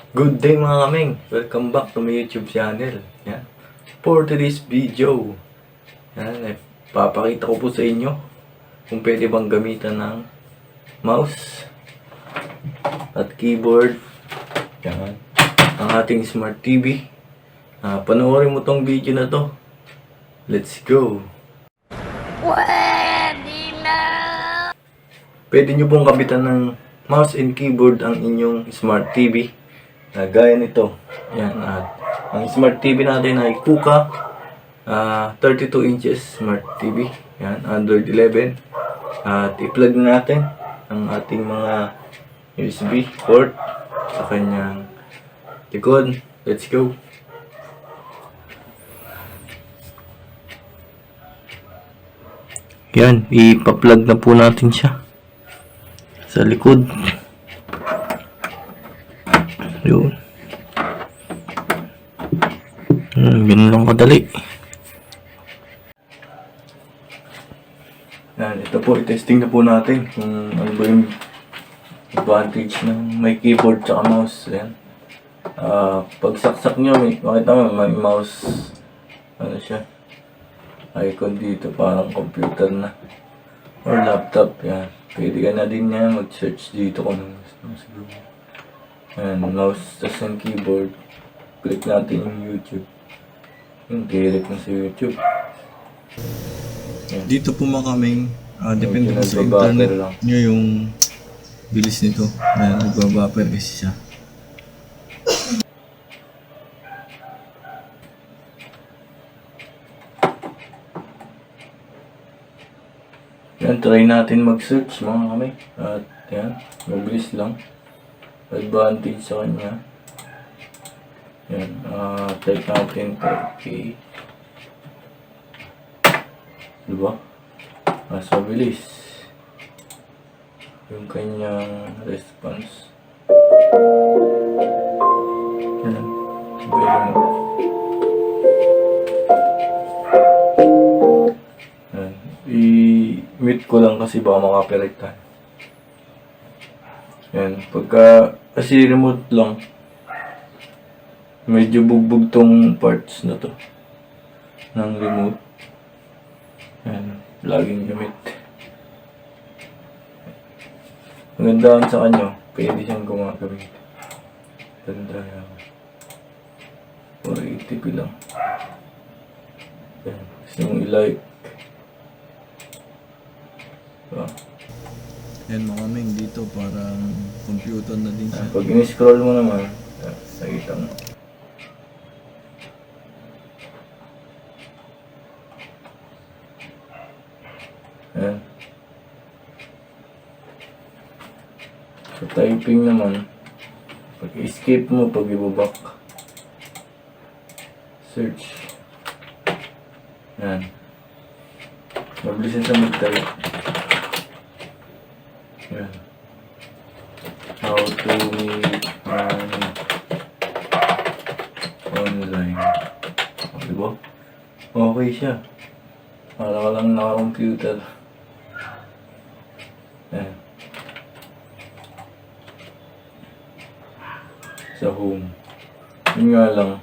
Good day mga kaming! Welcome back to my YouTube channel. Yan. For today's video, papakita ko po sa inyo kung pwede bang gamitan ng mouse at keyboard yan, ang ating smart TV. Panoorin mo tong video na to. Let's go! Pwede nyo pong kabitan ng mouse and keyboard ang inyong smart TV. Gaya nito. Yan. Ang smart TV natin ay COOCAA 32 inches smart TV. Yan. Android 11. At i-plug natin ang ating mga USB port sa kanyang likod. Let's go. Yan. Ipa-plug na po natin siya sa likod. Yun. Ganun lang kadali. Yan, ito po, i-testing na po natin kung ano ba yung advantage ng may keyboard tsaka mouse. Yan. Pag saksak nyo, makita mo, may mouse, ano siya, icon dito, parang computer na. Or laptop, yan. Pwede ka na din yan mag-search dito kung gusto mo siguro. Yan, mouse, tas yung keyboard. Click natin yung YouTube. Yung direct na sa YouTube. Yan. Dito po mga kaming, depende po sa internet nyo yung bilis nito. Yan, nagbabuffer kasi siya. Yan, try natin mag-search mga kamay. At yan, mabilis lang. Advantage sa kanya. Yan, type natin 4K. Diba? Mas mabilis yung kanyang response. Yan, sabihin mo. Yan, i-mute ko lang kasi baka makapirate tayo. Yan, pagka kasi remote lang, medyo bugbog tong parts na to ng remote. Yan, laging gamit. Magandaan sa kanya, pwede siyang gumagamit. Ganda yan. 480p lang. Yan, gusto mong i-like. Diba? Yan mga kaming, dito parang computer na din siya. Pag in-scroll mo naman, nakita mo. Yan. So typing naman, pag escape mo, pag ibabak, search. Yan. Mabilis sa mag-type. Yan. How to make money online. Diba? Okay siya. Para ka lang naka-computer. Yan. Sa home. Yun nga lang.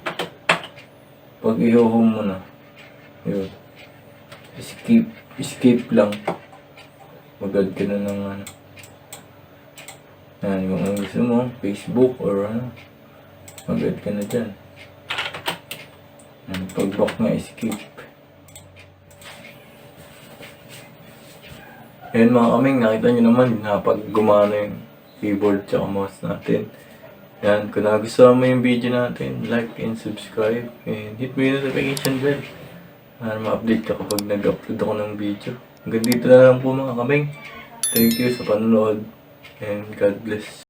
Pag i-home mo na. Yun. Escape lang. Magad ka na ng ano. Yan, yung gusto mo, Facebook or ano, mag-add ka na dyan. Yan, pag-back nga, escape. Yan mga kaming, nakita nyo naman na pag gumana yung keyboard tsaka mouse natin. Yan, kung nagustuhan mo yung video natin, like and subscribe and hit mo yung notification bell para ma-update ka kapag nag-upload ako ng video. Hanggang dito na lang po mga kaming. Thank you sa panonood. And God bless.